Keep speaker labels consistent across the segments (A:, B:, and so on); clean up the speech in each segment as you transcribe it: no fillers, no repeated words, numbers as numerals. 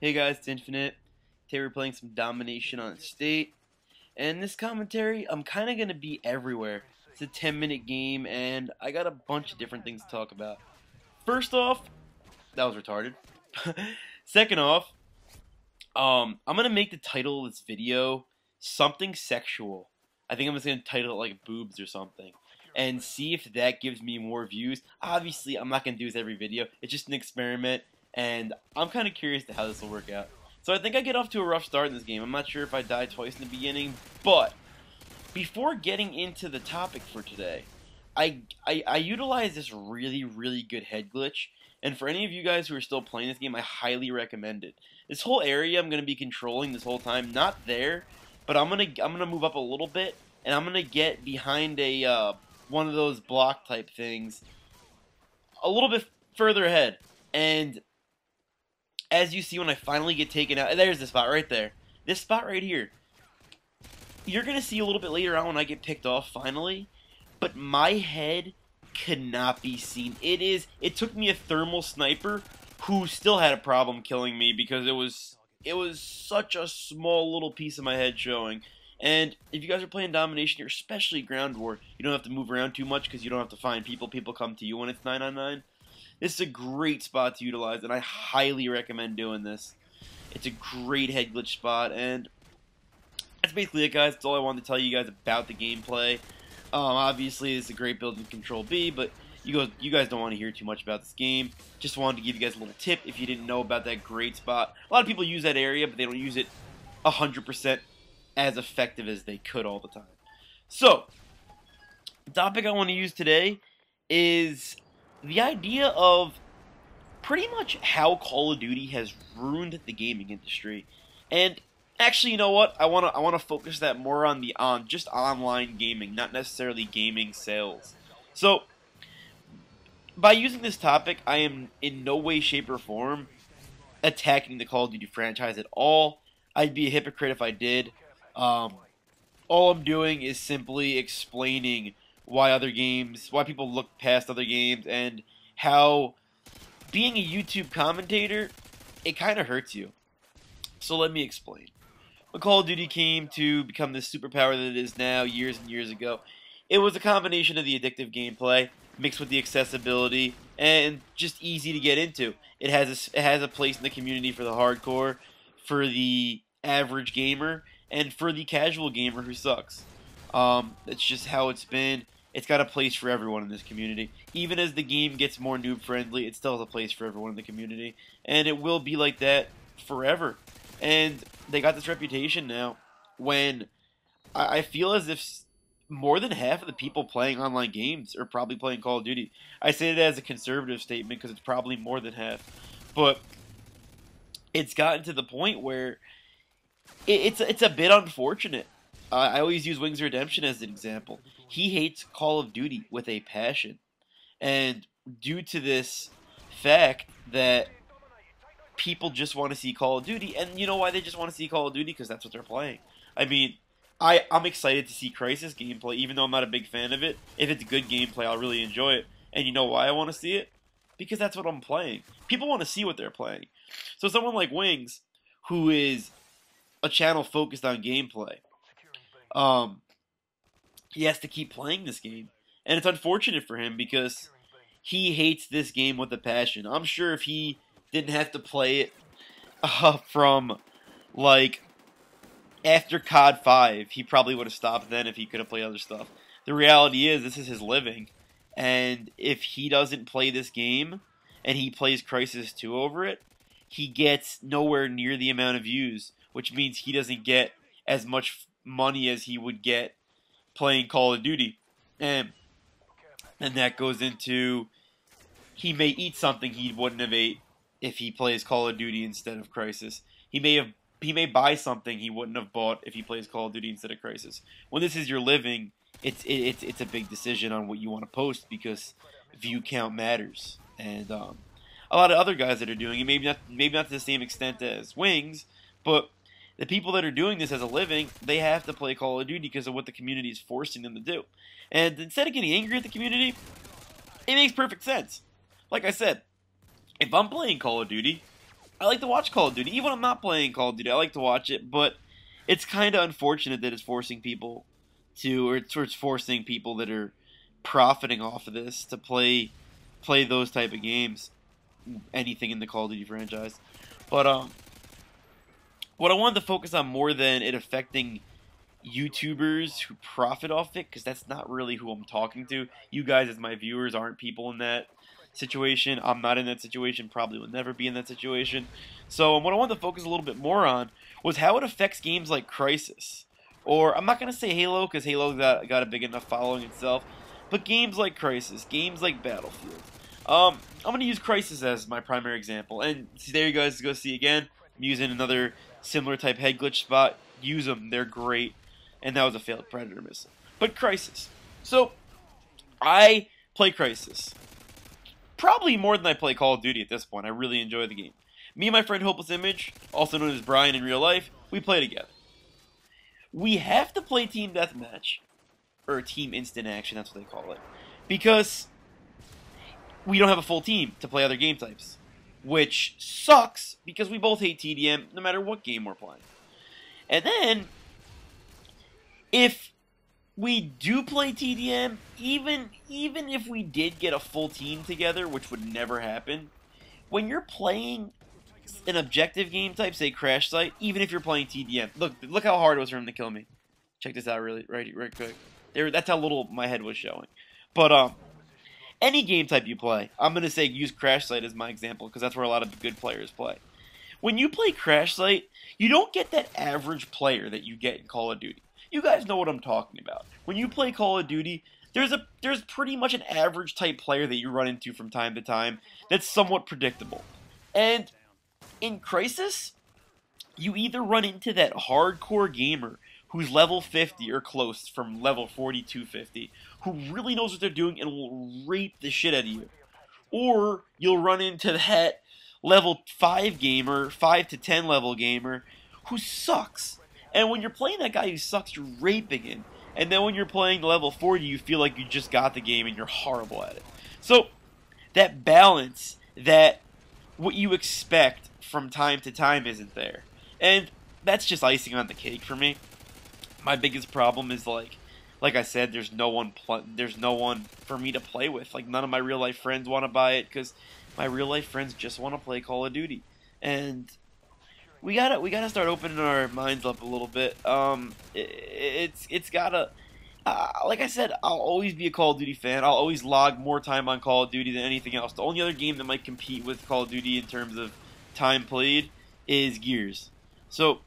A: Hey guys, it's Infinite. Today we're playing some Domination on State. And this commentary, I'm kind of going to be everywhere. It's a 10-minute game, and I got a bunch of different things to talk about. First off, that was retarded. Second off, I'm going to make the title of this video something sexual. I think I'm just going to title it like Boobs or something. And see if that gives me more views. Obviously, I'm not going to do this every video. It's just an experiment. And I'm kind of curious to how this will work out. So I think I get off to a rough start in this game. I'm not sure if I die twice in the beginning. But before getting into the topic for today, I utilize this really good head glitch. And for any of you guys who are still playing this game, I highly recommend it. This whole area I'm going to be controlling this whole time. Not there, but I'm gonna move up a little bit. And I'm going to get behind a one of those block type things a little bit further ahead. And as you see, when I finally get taken out, there's the spot right there. This spot right here. You're going to see a little bit later on when I get picked off finally. But my head cannot be seen. It took me a thermal sniper who still had a problem killing me because it was such a small little piece of my head showing. And if you guys are playing Domination here, especially Ground War, you don't have to move around too much because you don't have to find people. People come to you when it's 9-on-9. This is a great spot to utilize, and I highly recommend doing this. It's a great head glitch spot, and that's basically it, guys. That's all I wanted to tell you guys about the gameplay. Obviously, it's a great build in Control B, but you guys don't want to hear too much about this game. Just wanted to give you guys a little tip if you didn't know about that great spot. A lot of people use that area, but they don't use it 100% as effective as they could all the time. So, the topic I want to use today is the idea of pretty much how Call of Duty has ruined the gaming industry. And actually, you know what? I want to focus that more on just online gaming, not necessarily gaming sales. So, by using this topic, I am in no way, shape, or form attacking the Call of Duty franchise at all. I'd be a hypocrite if I did. All I'm doing is simply explaining why people look past other games, and how being a YouTube commentator, it kind of hurts you. So let me explain. When Call of Duty came to become this superpower that it is now, years and years ago, it was a combination of the addictive gameplay mixed with the accessibility and just easy to get into. It has a place in the community for the hardcore, for the average gamer, and for the casual gamer who sucks. That's just how it's been. It's got a place for everyone in this community. Even as the game gets more noob-friendly, it still has a place for everyone in the community. And it will be like that forever. And they got this reputation now when I feel as if more than half of the people playing online games are probably playing Call of Duty. I say it as a conservative statement because it's probably more than half. But it's gotten to the point where it's a bit unfortunate. I always use Wings of Redemption as an example. He hates Call of Duty with a passion. And due to this fact that people just want to see Call of Duty, and you know why they just want to see Call of Duty? Because that's what they're playing. I mean, I'm excited to see Crysis gameplay, even though I'm not a big fan of it. If it's good gameplay, I'll really enjoy it. And you know why I want to see it? Because that's what I'm playing. People want to see what they're playing. So someone like Wings, who is a channel focused on gameplay, he has to keep playing this game. And it's unfortunate for him because he hates this game with a passion. I'm sure if he didn't have to play it from, like, after COD 5, he probably would have stopped then if he could have played other stuff. The reality is, this is his living. And if he doesn't play this game, and he plays Crysis 2 over it, he gets nowhere near the amount of views, which means he doesn't get as much money as he would get playing Call of Duty. And that goes into, he may eat something he wouldn't have ate if he plays Call of Duty instead of Crysis. He may buy something he wouldn't have bought if he plays Call of Duty instead of Crysis. When this is your living, it's a big decision on what you want to post because view count matters. And a lot of other guys that are doing it, maybe not to the same extent as Wings, but the people that are doing this as a living, they have to play Call of Duty because of what the community is forcing them to do. And instead of getting angry at the community, it makes perfect sense. Like I said, if I'm playing Call of Duty, I like to watch Call of Duty. Even when I'm not playing Call of Duty, I like to watch it, but it's kind of unfortunate that it's forcing people to, or it's forcing people that are profiting off of this to play those type of games, anything in the Call of Duty franchise. But what I wanted to focus on more than it affecting YouTubers who profit off it, because that's not really who I'm talking to. You guys, as my viewers, aren't people in that situation. I'm not in that situation, probably will never be in that situation. So what I wanted to focus a little bit more on was how it affects games like Crysis. Or, I'm not going to say Halo, because Halo got a big enough following itself, but games like Crysis, games like Battlefield. I'm going to use Crysis as my primary example, and there you guys go see again. I'm using another similar type head glitch spot. Use them, they're great. And that was a failed Predator missile. But Crysis. So, I play Crysis. Probably more than I play Call of Duty at this point. I really enjoy the game. Me and my friend Hopeless Image, also known as Brian in real life, we play together. We have to play Team Deathmatch. Or Team Instant Action, that's what they call it. Because we don't have a full team to play other game types. Which sucks, because we both hate TDM no matter what game we're playing. And then, if we do play TDM, even if we did get a full team together, which would never happen, when you're playing an objective game type, say Crash Site, even if you're playing TDM, look how hard it was for him to kill me. Check this out right quick. That's how little my head was showing. But any game type you play, I'm gonna say use Crash Site as my example because that's where a lot of good players play. When you play Crash Site, you don't get that average player that you get in Call of Duty. You guys know what I'm talking about. When you play Call of Duty, there's pretty much an average type player that you run into from time to time that's somewhat predictable. And in Crysis, you either run into that hardcore gamer who's level 50 or close from level 42, 50, who really knows what they're doing and will rape the shit out of you. Or you'll run into that level 5 gamer, 5 to 10 level gamer, who sucks. And when you're playing that guy who sucks, you're raping him. And then when you're playing level 40, you feel like you just got the game and you're horrible at it. So, that balance, that what you expect from time to time isn't there. And that's just icing on the cake for me. My biggest problem is like I said, there's no one for me to play with. Like none of my real life friends want to buy it because my real life friends just want to play Call of Duty. And we gotta start opening our minds up a little bit. It's gotta. Like I said, I'll always be a Call of Duty fan. I'll always log more time on Call of Duty than anything else. The only other game that might compete with Call of Duty in terms of time played is Gears. So,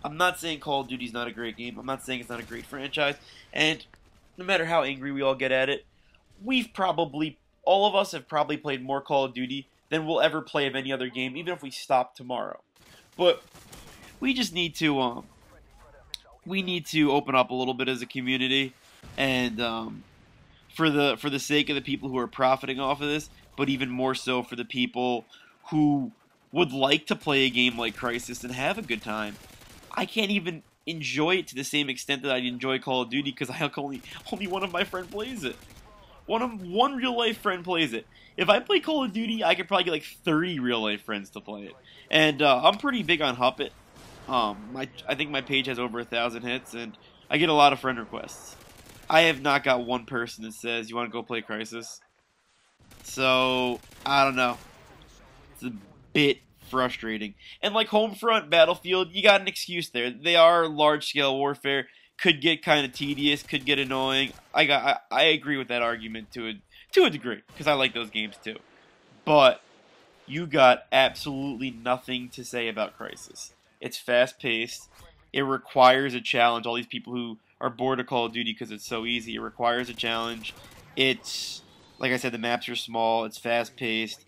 A: I'm not saying Call of Duty is not a great game. I'm not saying it's not a great franchise. And no matter how angry we all get at it, all of us have probably played more Call of Duty than we'll ever play of any other game, even if we stop tomorrow. But we just need to open up a little bit as a community, and for the sake of the people who are profiting off of this, but even more so for the people who would like to play a game like Crysis and have a good time. I can't even enjoy it to the same extent that I enjoy Call of Duty because only one of my friends plays it. One real life friend plays it. If I play Call of Duty, I could probably get like 30 real life friends to play it. And I'm pretty big on Huppet. I think my page has over 1,000 hits, and I get a lot of friend requests. I have not got one person that says, you want to go play Crysis? So, I don't know. It's a bit frustrating. And like Homefront, Battlefield, you got an excuse there. They are large-scale warfare. Could get kind of tedious, could get annoying. I agree with that argument to a degree, because I like those games too. But you got absolutely nothing to say about Crysis. It's fast-paced. It requires a challenge. All these people who are bored of Call of Duty because it's so easy, it requires a challenge. It's, like I said, the maps are small. It's fast-paced.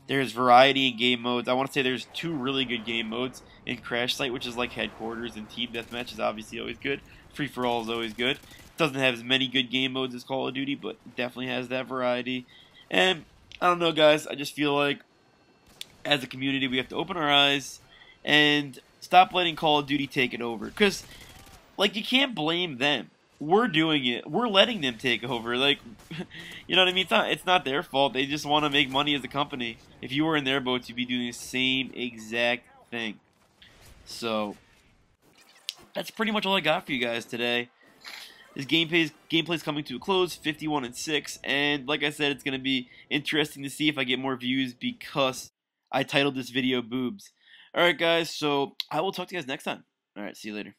A: There's variety in game modes. I want to say there's 2 really good game modes in Crash Site, which is like Headquarters, and Team Deathmatch is obviously always good. Free-for-all is always good. It doesn't have as many good game modes as Call of Duty, but it definitely has that variety. And, I don't know, guys. I just feel like, as a community, we have to open our eyes and stop letting Call of Duty take it over. Because, like, you can't blame them. we're doing it. We're letting them take over. Like, you know what I mean? It's not their fault. They just want to make money as a company. If you were in their boats, you'd be doing the same exact thing. So that's pretty much all I got for you guys today. This gameplay's coming to a close, 51-6, and like I said, it's gonna be interesting to see if I get more views because I titled this video "Boobs." All right, guys. So I will talk to you guys next time. All right, see you later.